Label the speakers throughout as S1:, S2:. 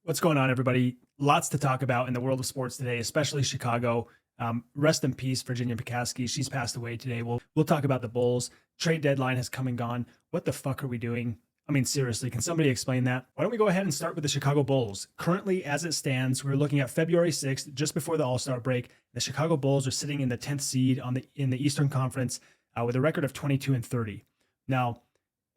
S1: What's going on, everybody? Lots to talk about in the world of sports today, especially Chicago. Rest in peace, Virginia Pekaski. She's passed away today. We'll talk about the Bulls. Trade deadline has come and gone. What the fuck are we doing? I mean, seriously, can somebody explain that? Why don't we go ahead and start with the Chicago Bulls? Currently, as it stands, we're looking at February 6th, just before the All-Star break. The Chicago Bulls are sitting in the 10th seed in the Eastern Conference with a record of 22-30. Now,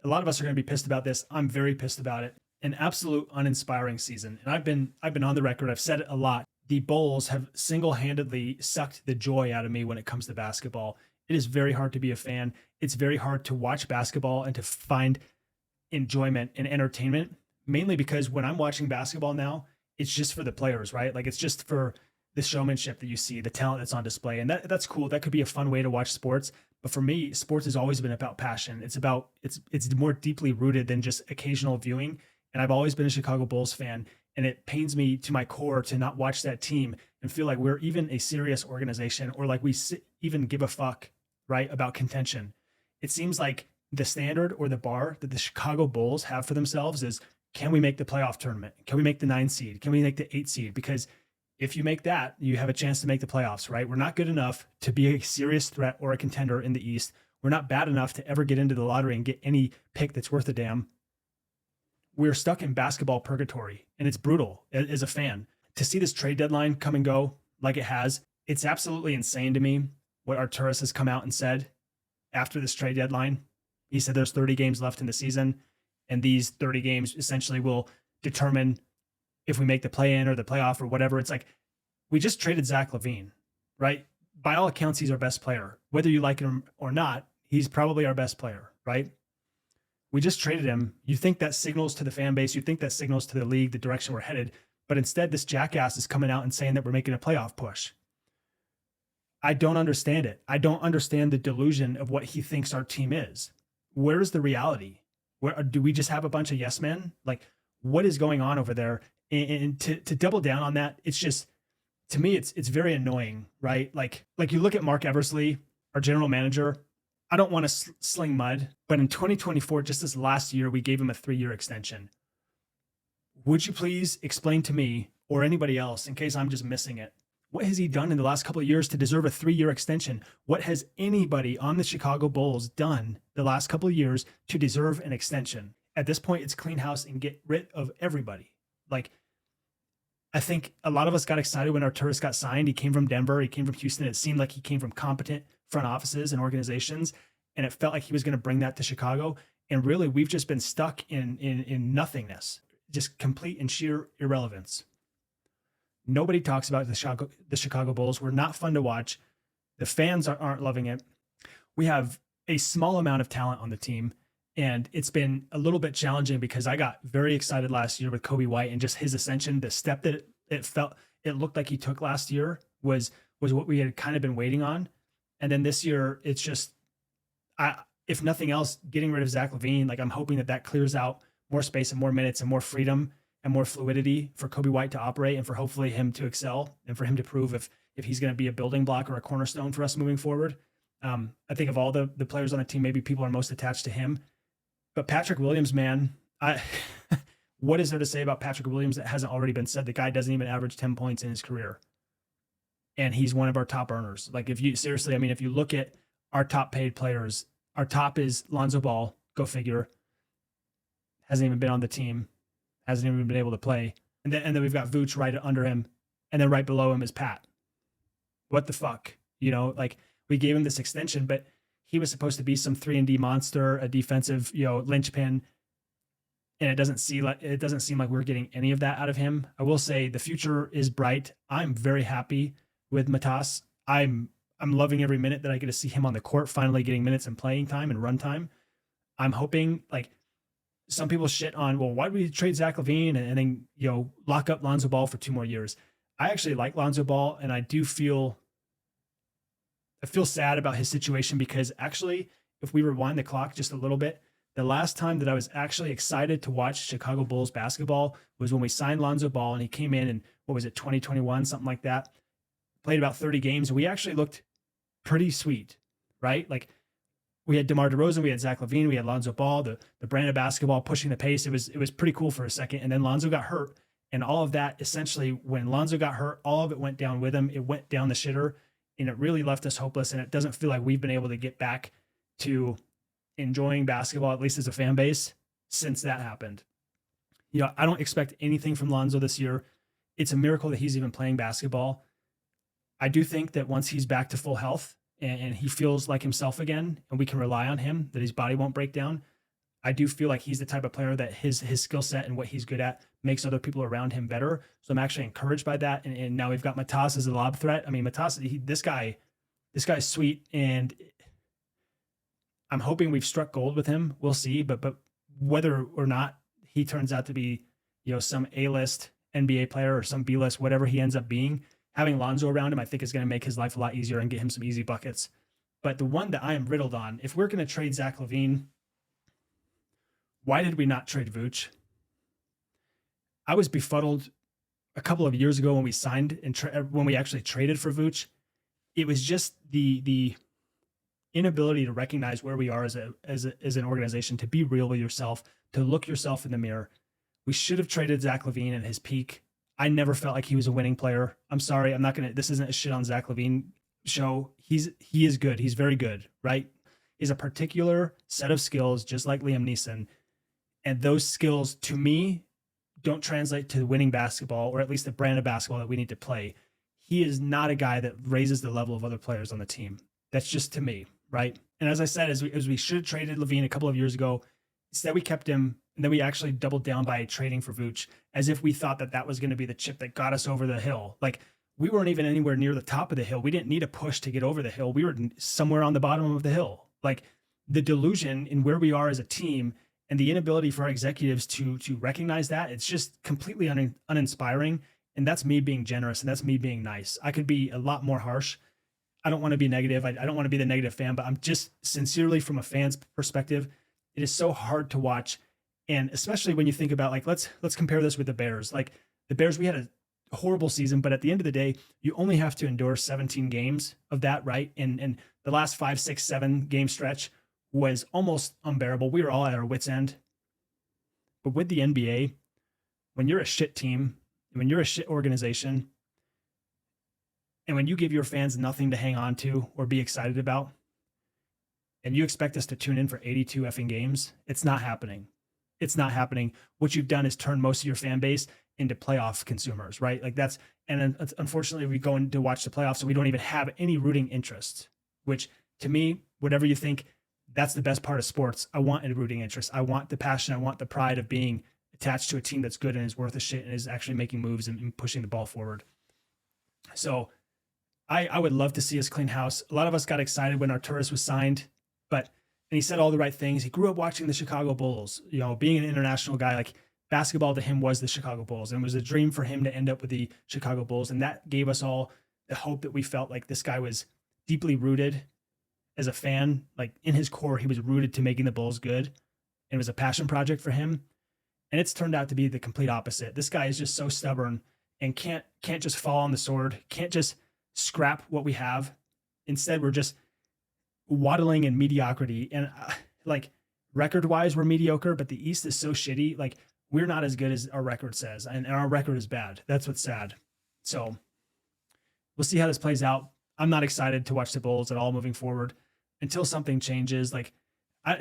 S1: a lot of us are going to be pissed about this. I'm very pissed about it. An absolute uninspiring season. And I've been on the record. I've said it a lot. The Bulls have single-handedly sucked the joy out of me when it comes to basketball. It is very hard to be a fan. It's very hard to watch basketball and to find enjoyment and entertainment, mainly because when I'm watching basketball now, it's just for the players, right? Like, it's just for the showmanship that you see, the talent that's on display. And that's cool. That could be a fun way to watch sports. But for me, sports has always been about passion. It's more deeply rooted than just occasional viewing. And I've always been a Chicago Bulls fan, and it pains me to my core to not watch that team and feel like we're even a serious organization, or like we even give a fuck, right, about contention. It seems like the standard or the bar that the Chicago Bulls have for themselves is, can we make the playoff tournament? Can we make the 9 seed? Can we make the 8 seed? Because if you make that, you have a chance to make the playoffs, right? We're not good enough to be a serious threat or a contender in the East. We're not bad enough to ever get into the lottery and get any pick that's worth a damn. We're stuck in basketball purgatory, and it's brutal as a fan. To see this trade deadline come and go like it has, it's absolutely insane to me what Artūras has come out and said after this trade deadline. He said there's 30 games left in the season, and these 30 games essentially will determine if we make the play-in or the playoff or whatever. It's like, we just traded Zach Lavine, right? By all accounts, he's our best player. Whether you like him or not, he's probably our best player, right? We just traded him. You think that signals to the fan base, you think that signals to the league the direction we're headed, but instead this jackass is coming out and saying that we're making a playoff push. I don't understand it. I don't understand the delusion of what he thinks our team is. Where is the reality? Where do we just have a bunch of yes men? Like, what is going on over there? And to double down on that, it's just, to me, it's very annoying, right? Like you look at Mark Eversley, our general manager. I don't want to sling mud, but in 2024, just this last year, we gave him a 3-year extension. Would you please explain to me or anybody else, in case I'm just missing it, what has he done in the last couple of years to deserve a 3-year extension? What has anybody on the Chicago Bulls done the last couple of years to deserve an extension? At this point, it's clean house and get rid of everybody. Like, I think a lot of us got excited when Artūras got signed. He came from Denver. He came from Houston. It seemed like he came from competent front offices and organizations, and it felt like he was going to bring that to Chicago. And really, we've just been stuck in nothingness, just complete and sheer irrelevance. Nobody talks about the Chicago Bulls. We're not fun to watch. The fans aren't loving it. We have a small amount of talent on the team, and it's been a little bit challenging because I got very excited last year with Coby White and just his ascension. The step that it looked like he took last year was what we had kind of been waiting on. And then this year, it's just, if nothing else, getting rid of Zach Lavine. Like, I'm hoping that clears out more space and more minutes and more freedom and more fluidity for Coby White to operate, and for hopefully him to excel, and for him to prove if he's going to be a building block or a cornerstone for us moving forward. I think of all the players on the team, maybe people are most attached to him. But Patrick Williams, man, what is there to say about Patrick Williams that hasn't already been said? The guy doesn't even average 10 points in his career, and he's one of our top earners. Like, if you look at our top paid players, our top is Lonzo Ball, go figure. Hasn't even been on the team, hasn't even been able to play. And then we've got Vooch right under him, and then right below him is Pat. What the fuck? You know, like, we gave him this extension, but he was supposed to be some 3-and-D monster, a defensive, linchpin. And it doesn't seem like we're getting any of that out of him. I will say the future is bright. I'm very happy with Matas. I'm loving every minute that I get to see him on the court, finally getting minutes and playing time and run time. I'm hoping, like, some people shit on, well, why did we trade Zach Lavine and then, lock up Lonzo Ball for 2 more years? I actually like Lonzo Ball, and I feel sad about his situation, because actually, if we rewind the clock just a little bit, the last time that I was actually excited to watch Chicago Bulls basketball was when we signed Lonzo Ball, and he came in 2021, something like that, played about 30 games. And we actually looked pretty sweet, right? Like, we had DeMar DeRozan, we had Zach Lavine, we had Lonzo Ball, the brand of basketball pushing the pace. It was pretty cool for a second. And then Lonzo got hurt, And all of that, essentially, when Lonzo got hurt, all of it went down with him. It went down the shitter, and it really left us hopeless. And it doesn't feel like we've been able to get back to enjoying basketball, at least as a fan base, since that happened. I don't expect anything from Lonzo this year. It's a miracle that he's even playing basketball. I do think that once he's back to full health and he feels like himself again, and we can rely on him, that his body won't break down, I do feel like he's the type of player that his skill set and what he's good at makes other people around him better. So I'm actually encouraged by that. And now we've got Matas as a lob threat. I mean, Matas, this guy's sweet, and I'm hoping we've struck gold with him. We'll see, but whether or not he turns out to be, some A-list NBA player or some B-list, whatever he ends up being, having Lonzo around him, I think is going to make his life a lot easier and get him some easy buckets. But the one that I am riddled on, if we're going to trade Zach Lavine, why did we not trade Vooch? I was befuddled a couple of years ago when we signed and when we actually traded for Vooch. It was just the inability to recognize where we are as an organization, to be real with yourself, to look yourself in the mirror. We should have traded Zach Lavine at his peak. I never felt like he was a winning player. I'm sorry. This isn't a shit on Zach Lavine show. He is good. He's very good, right? He's a particular set of skills, just like Liam Neeson. And those skills, to me, don't translate to winning basketball, or at least the brand of basketball that we need to play. He is not a guy that raises the level of other players on the team. That's just to me, right? And as I said, as we should have traded Lavine a couple of years ago, instead we kept him, and then we actually doubled down by trading for Vooch, as if we thought that was going to be the chip that got us over the hill. Like, we weren't even anywhere near the top of the hill. We didn't need a push to get over the hill. We were somewhere on the bottom of the hill. Like, the delusion in where we are as a team and the inability for our executives to recognize that, it's just completely uninspiring. And that's me being generous, and that's me being nice. I could be a lot more harsh. I don't want to be negative. I don't want to be the negative fan, but I'm just sincerely, from a fan's perspective, it is so hard to watch. And especially when you think about, like, let's compare this with the Bears. Like, the Bears, we had a horrible season, but at the end of the day, you only have to endure 17 games of that, right? And the last 5, 6, 7 game stretch was almost unbearable. We were all at our wits' end. But with the NBA, when you're a shit team, when you're a shit organization, and when you give your fans nothing to hang on to or be excited about, and you expect us to tune in for 82 effing games, it's not happening. It's not happening. What you've done is turn most of your fan base into playoff consumers, right? Like, and then unfortunately we go in to watch the playoffs and we don't even have any rooting interest, which, to me, whatever you think, that's the best part of sports. I want a rooting interest. I want the passion. I want the pride of being attached to a team that's good and is worth a shit and is actually making moves and pushing the ball forward. So I would love to see us clean house. A lot of us got excited when Artūras was signed, and he said all the right things. He grew up watching the Chicago Bulls, being an international guy. Like, basketball to him was the Chicago Bulls, and it was a dream for him to end up with the Chicago Bulls. And that gave us all the hope that we felt like this guy was deeply rooted as a fan. Like, in his core, he was rooted to making the Bulls good, and it was a passion project for him. And it's turned out to be the complete opposite. This guy is just so stubborn and can't just fall on the sword, can't just scrap what we have. Instead, we're just waddling in mediocrity. And like, record-wise, we're mediocre, but the East is so shitty. Like, we're not as good as our record says, and our record is bad. That's what's sad. So we'll see how this plays out. I'm not excited to watch the Bulls at all moving forward until something changes. Like,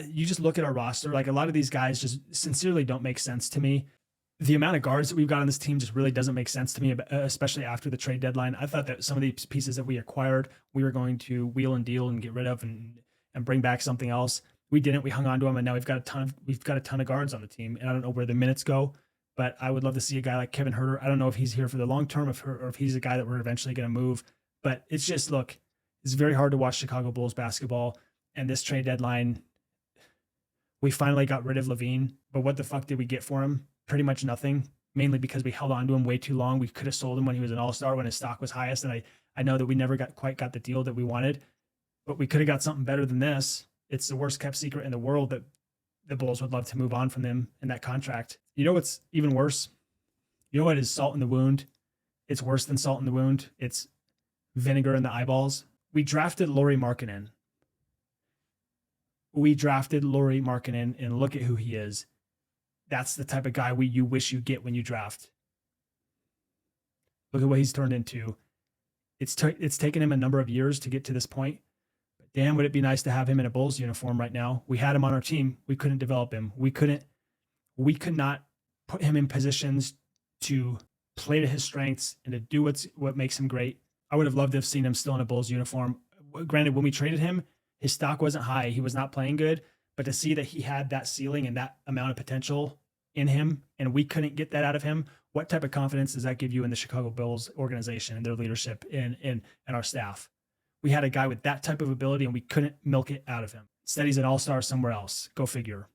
S1: you just look at our roster. Like, a lot of these guys just sincerely don't make sense to me. The amount of guards that we've got on this team just really doesn't make sense to me, especially after the trade deadline. I thought that some of these pieces that we acquired, we were going to wheel and deal and get rid of and bring back something else. We didn't. We hung on to them, and now we've got a ton of guards on the team. And I don't know where the minutes go, but I would love to see a guy like Kevin Huerter. I don't know if he's here for the long term, or if he's a guy that we're eventually going to move. But it's just, look, it's very hard to watch Chicago Bulls basketball. And this trade deadline, we finally got rid of Lavine, but what the fuck did we get for him? Pretty much nothing, mainly because we held on to him way too long. We could have sold him when he was an all-star, when his stock was highest. And I know that we never quite got the deal that we wanted, but we could have got something better than this. It's the worst kept secret in the world that the Bulls would love to move on from him in that contract. You know what's even worse? You know what is salt in the wound? It's worse than salt in the wound. It's vinegar in the eyeballs. We drafted Lauri Markkanen. And look at who he is. That's the type of guy you wish you get when you draft. Look at what he's turned into. It's taken him a number of years to get to this point. But damn, would it be nice to have him in a Bulls uniform right now. We had him on our team. We couldn't develop him. We could not put him in positions to play to his strengths and to do what makes him great. I would have loved to have seen him still in a Bulls uniform. Granted, when we traded him, his stock wasn't high. He was not playing good. But to see that he had that ceiling and that amount of potential in him, and we couldn't get that out of him, what type of confidence does that give you in the Chicago Bulls organization and their leadership and our staff? We had a guy with that type of ability, and we couldn't milk it out of him. Instead, he's an all-star somewhere else. Go figure.